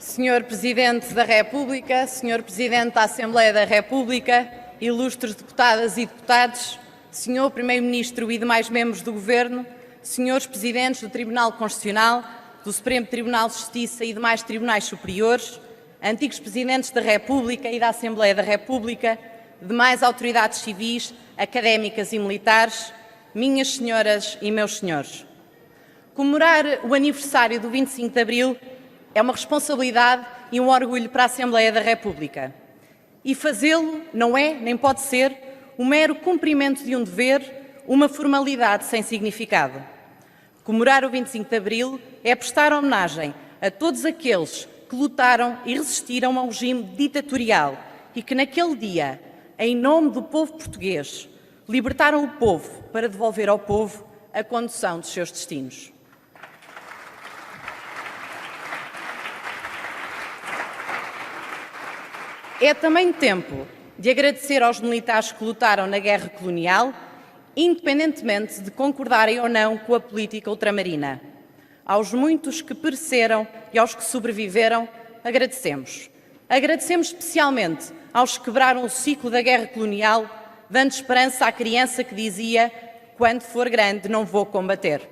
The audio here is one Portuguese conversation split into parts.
Senhor Presidente da República, Senhor Presidente da Assembleia da República, ilustres deputadas e deputados, Senhor Primeiro-Ministro e demais membros do Governo, Senhores Presidentes do Tribunal Constitucional, do Supremo Tribunal de Justiça e demais tribunais superiores, antigos Presidentes da República e da Assembleia da República, demais autoridades civis, académicas e militares, minhas senhoras e meus senhores. Comemorar o aniversário do 25 de Abril é uma responsabilidade e um orgulho para a Assembleia da República. E fazê-lo não é, nem pode ser, um mero cumprimento de um dever, uma formalidade sem significado. Comemorar o 25 de Abril é prestar homenagem a todos aqueles que lutaram e resistiram ao regime ditatorial e que naquele dia, em nome do povo português, libertaram o povo para devolver ao povo a condução dos seus destinos. É também tempo de agradecer aos militares que lutaram na guerra colonial, independentemente de concordarem ou não com a política ultramarina. Aos muitos que pereceram e aos que sobreviveram, agradecemos. Agradecemos especialmente aos que quebraram o ciclo da guerra colonial, dando esperança à criança que dizia: "Quando for grande, não vou combater".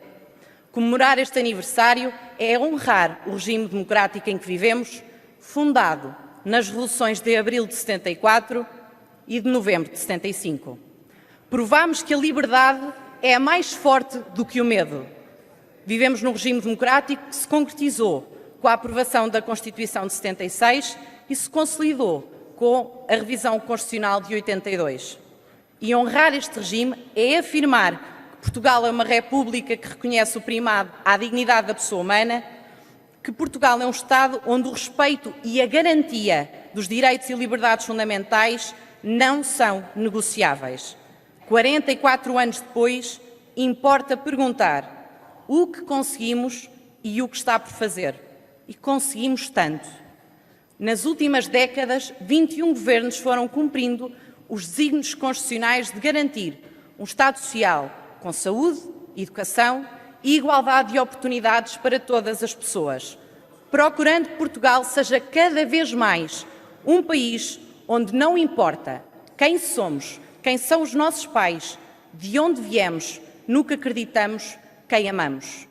Comemorar este aniversário é honrar o regime democrático em que vivemos, fundado nas revoluções de abril de 74 e de novembro de 75. Provámos que a liberdade é mais forte do que o medo. Vivemos num regime democrático que se concretizou com a aprovação da Constituição de 76 e se consolidou com a revisão constitucional de 82. E honrar este regime é afirmar que Portugal é uma república que reconhece o primado à dignidade da pessoa humana, que Portugal é um Estado onde o respeito e a garantia dos direitos e liberdades fundamentais não são negociáveis. 44 anos depois, importa perguntar o que conseguimos e o que está por fazer. E conseguimos tanto. Nas últimas décadas, 21 governos foram cumprindo os desígnios constitucionais de garantir um Estado social com saúde, educação e igualdade de oportunidades para todas as pessoas, procurando que Portugal seja cada vez mais um país onde não importa quem somos, quem são os nossos pais, de onde viemos, no que acreditamos, quem amamos.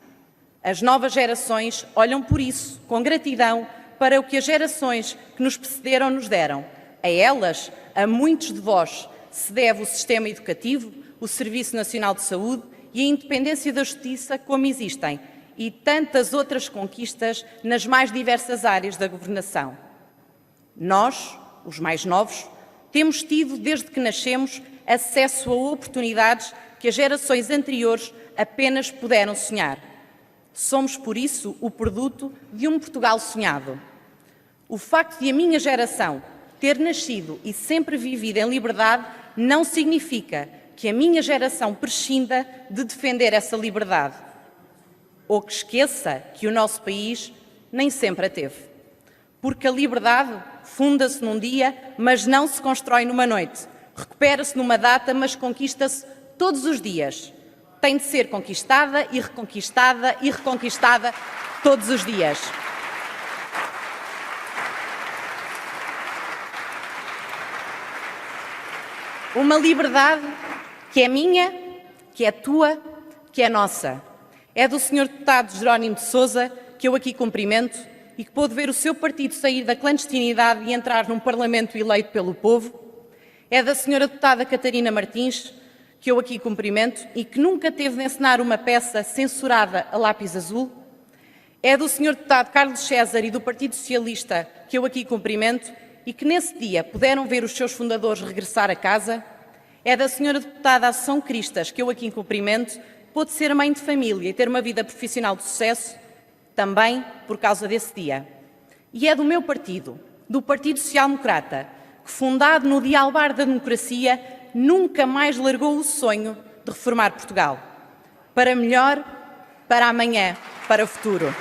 As novas gerações olham por isso, com gratidão, para o que as gerações que nos precederam nos deram. A elas, a muitos de vós, se deve o sistema educativo, o Serviço Nacional de Saúde e a independência da justiça como existem, e tantas outras conquistas nas mais diversas áreas da governação. Nós, os mais novos, temos tido, desde que nascemos, acesso a oportunidades que as gerações anteriores apenas puderam sonhar. Somos, por isso, o produto de um Portugal sonhado. O facto de a minha geração ter nascido e sempre vivido em liberdade não significa que a minha geração prescinda de defender essa liberdade, ou que esqueça que o nosso país nem sempre a teve. Porque a liberdade funda-se num dia, mas não se constrói numa noite. Recupera-se numa data, mas conquista-se todos os dias. Tem de ser conquistada e reconquistada e reconquistada todos os dias. Uma liberdade que é minha, que é tua, que é nossa. É do Sr. Deputado Jerónimo de Sousa, que eu aqui cumprimento, e que pôde ver o seu partido sair da clandestinidade e entrar num Parlamento eleito pelo povo. É da Sra. Deputada Catarina Martins, que eu aqui cumprimento, e que nunca teve de encenar uma peça censurada a lápis azul. É do Sr. Deputado Carlos César e do Partido Socialista, que eu aqui cumprimento, e que nesse dia puderam ver os seus fundadores regressar a casa. É da Sra. Deputada Assunção Cristas, que eu aqui cumprimento, pôde ser mãe de família e ter uma vida profissional de sucesso, também por causa desse dia. E é do meu partido, do Partido Social Democrata, que, fundado no dialbar da democracia, nunca mais largou o sonho de reformar Portugal. Para melhor, para amanhã, para o futuro.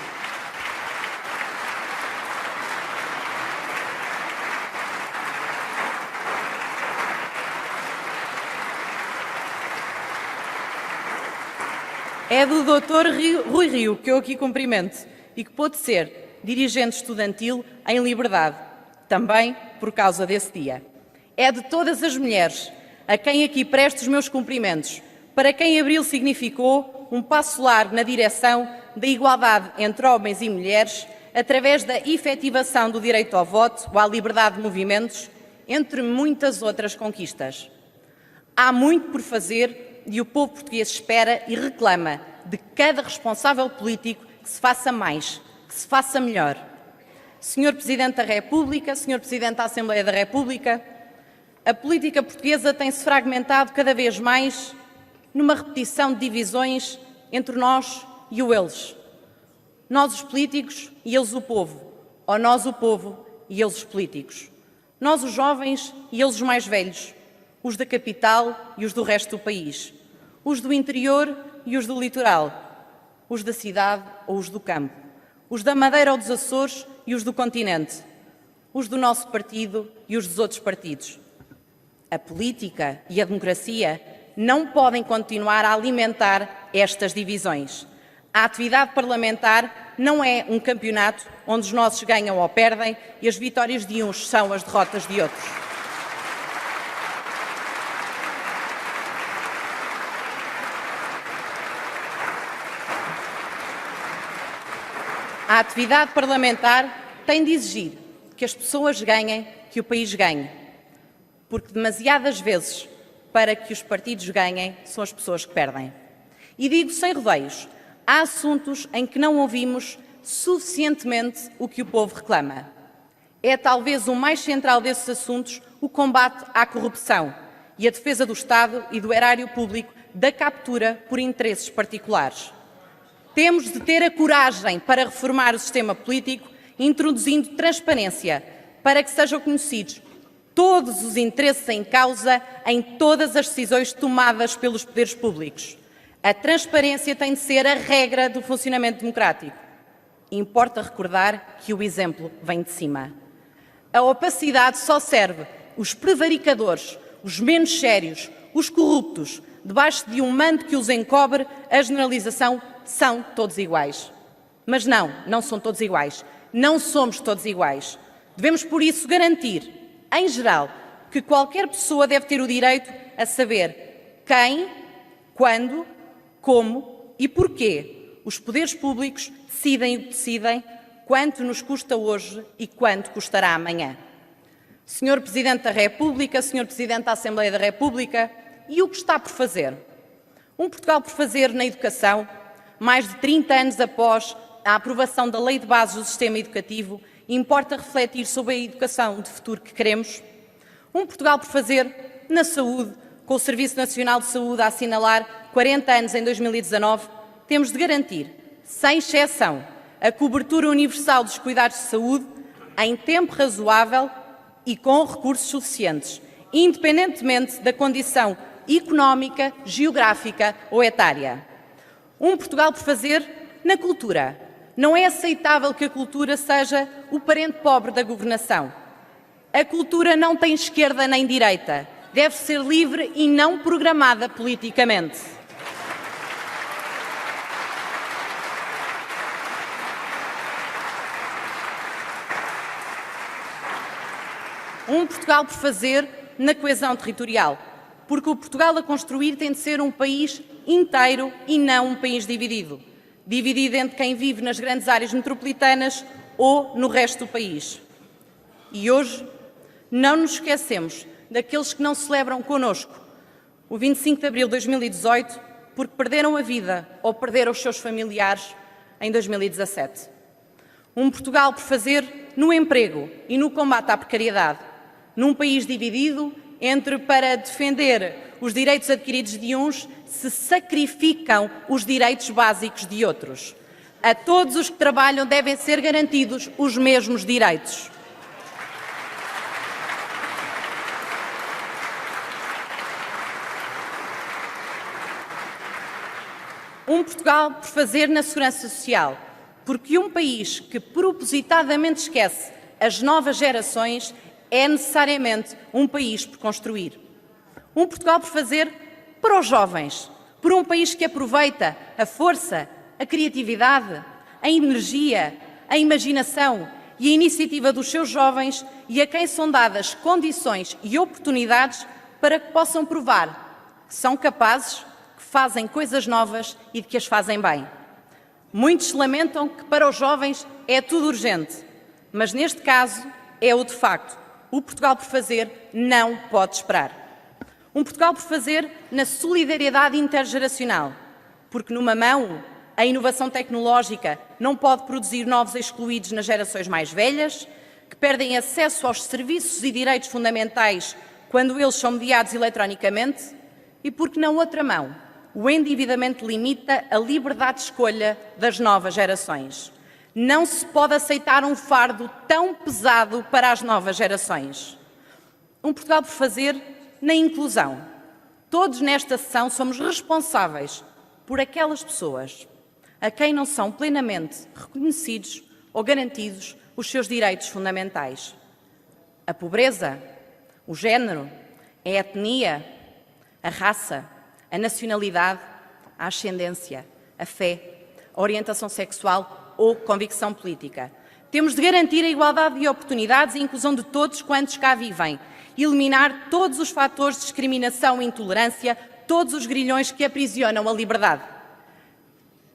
É do Dr. Rui Rio, que eu aqui cumprimento, e que pôde ser dirigente estudantil em liberdade, também por causa desse dia. É de todas as mulheres a quem aqui presto os meus cumprimentos, para quem abril significou um passo largo na direção da igualdade entre homens e mulheres, através da efetivação do direito ao voto ou à liberdade de movimentos, entre muitas outras conquistas. Há muito por fazer e o povo português espera e reclama de cada responsável político que se faça mais, que se faça melhor. Senhor Presidente da República, Senhor Presidente da Assembleia da República, a política portuguesa tem-se fragmentado cada vez mais numa repetição de divisões entre nós e o eles. Nós os políticos e eles o povo, ou nós o povo e eles os políticos. Nós os jovens e eles os mais velhos, os da capital e os do resto do país, os do interior e os do litoral, os da cidade ou os do campo, os da Madeira ou dos Açores e os do continente, os do nosso partido e os dos outros partidos. A política e a democracia não podem continuar a alimentar estas divisões. A atividade parlamentar não é um campeonato onde os nossos ganham ou perdem e as vitórias de uns são as derrotas de outros. A atividade parlamentar tem de exigir que as pessoas ganhem, que o país ganhe, porque demasiadas vezes, para que os partidos ganhem, são as pessoas que perdem. E digo sem rodeios, há assuntos em que não ouvimos suficientemente o que o povo reclama. É talvez o mais central desses assuntos o combate à corrupção e a defesa do Estado e do erário público da captura por interesses particulares. Temos de ter a coragem para reformar o sistema político, introduzindo transparência, para que sejam conhecidos todos os interesses em causa em todas as decisões tomadas pelos poderes públicos. A transparência tem de ser a regra do funcionamento democrático. Importa recordar que o exemplo vem de cima. A opacidade só serve os prevaricadores, os menos sérios, os corruptos. Debaixo de um manto que os encobre, a generalização são todos iguais. Mas não são todos iguais. Não somos todos iguais. Devemos, por isso, garantir, em geral, que qualquer pessoa deve ter o direito a saber quem, quando, como e porquê os poderes públicos decidem o que decidem, quanto nos custa hoje e quanto custará amanhã. Senhor Presidente da República, Senhor Presidente da Assembleia da República, e o que está por fazer? Um Portugal por fazer na educação, mais de 30 anos após a aprovação da Lei de Bases do Sistema Educativo, importa refletir sobre a educação de futuro que queremos? Um Portugal por fazer na saúde, com o Serviço Nacional de Saúde a assinalar 40 anos em 2019, temos de garantir, sem exceção, a cobertura universal dos cuidados de saúde em tempo razoável e com recursos suficientes, independentemente da condição económica, geográfica ou etária. Um Portugal por fazer na cultura. Não é aceitável que a cultura seja o parente pobre da governação. A cultura não tem esquerda nem direita. Deve ser livre e não programada politicamente. Um Portugal por fazer na coesão territorial, porque o Portugal a construir tem de ser um país inteiro e não um país dividido. Dividido entre quem vive nas grandes áreas metropolitanas ou no resto do país. E hoje não nos esquecemos daqueles que não celebram connosco o 25 de abril de 2018 porque perderam a vida ou perderam os seus familiares em 2017. Um Portugal por fazer no emprego e no combate à precariedade, num país dividido entre para defender os direitos adquiridos de uns se sacrificam os direitos básicos de outros. A todos os que trabalham devem ser garantidos os mesmos direitos. Um Portugal por fazer na segurança social, porque um país que propositadamente esquece as novas gerações é necessariamente um país por construir. Um Portugal por fazer para os jovens, por um país que aproveita a força, a criatividade, a energia, a imaginação e a iniciativa dos seus jovens e a quem são dadas condições e oportunidades para que possam provar que são capazes, que fazem coisas novas e de que as fazem bem. Muitos lamentam que para os jovens é tudo urgente, mas neste caso é o de facto. O Portugal por fazer não pode esperar. Um Portugal por fazer na solidariedade intergeracional, porque numa mão a inovação tecnológica não pode produzir novos excluídos nas gerações mais velhas, que perdem acesso aos serviços e direitos fundamentais quando eles são mediados eletronicamente, e porque na outra mão o endividamento limita a liberdade de escolha das novas gerações. Não se pode aceitar um fardo tão pesado para as novas gerações. Um Portugal por fazer na inclusão. Todos nesta sessão somos responsáveis por aquelas pessoas a quem não são plenamente reconhecidos ou garantidos os seus direitos fundamentais. A pobreza, o género, a etnia, a raça, a nacionalidade, a ascendência, a fé, a orientação sexual ou convicção política. Temos de garantir a igualdade de oportunidades e a inclusão de todos quantos cá vivem, eliminar todos os fatores de discriminação e intolerância, todos os grilhões que aprisionam a liberdade.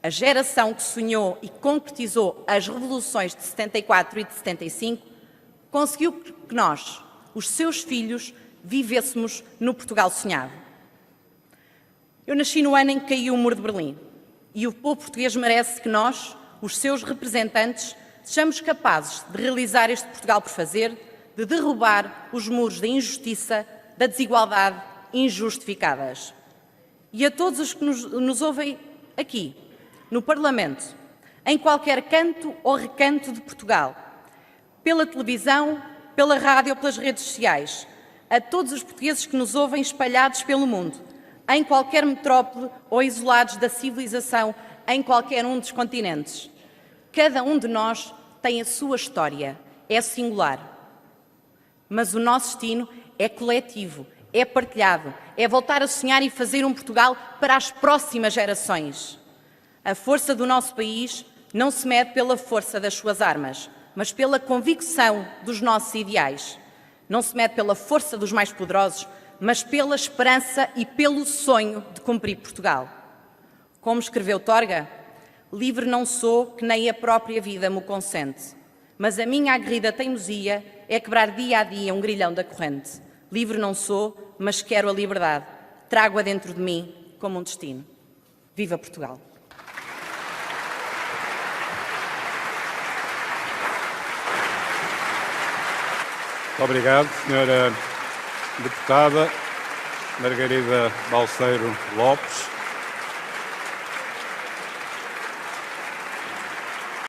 A geração que sonhou e concretizou as revoluções de 74 e de 75 conseguiu que nós, os seus filhos, vivêssemos no Portugal sonhado. Eu nasci no ano em que caiu o Muro de Berlim e o povo português merece que nós, os seus representantes, sejamos capazes de realizar este Portugal por fazer, de derrubar os muros da injustiça, da desigualdade injustificadas. E a todos os que nos ouvem aqui, no Parlamento, em qualquer canto ou recanto de Portugal, pela televisão, pela rádio ou pelas redes sociais, a todos os portugueses que nos ouvem espalhados pelo mundo, em qualquer metrópole ou isolados da civilização, em qualquer um dos continentes. Cada um de nós tem a sua história, é singular. Mas o nosso destino é coletivo, é partilhado, é voltar a sonhar e fazer um Portugal para as próximas gerações. A força do nosso país não se mede pela força das suas armas, mas pela convicção dos nossos ideais. Não se mede pela força dos mais poderosos, mas pela esperança e pelo sonho de cumprir Portugal. Como escreveu Torga, livre não sou que nem a própria vida me consente, mas a minha aguerrida teimosia é quebrar dia a dia um grilhão da corrente. Livre não sou, mas quero a liberdade. Trago-a dentro de mim como um destino. Viva Portugal! Muito obrigado, Sra. Deputada Margarida Balseiro Lopes.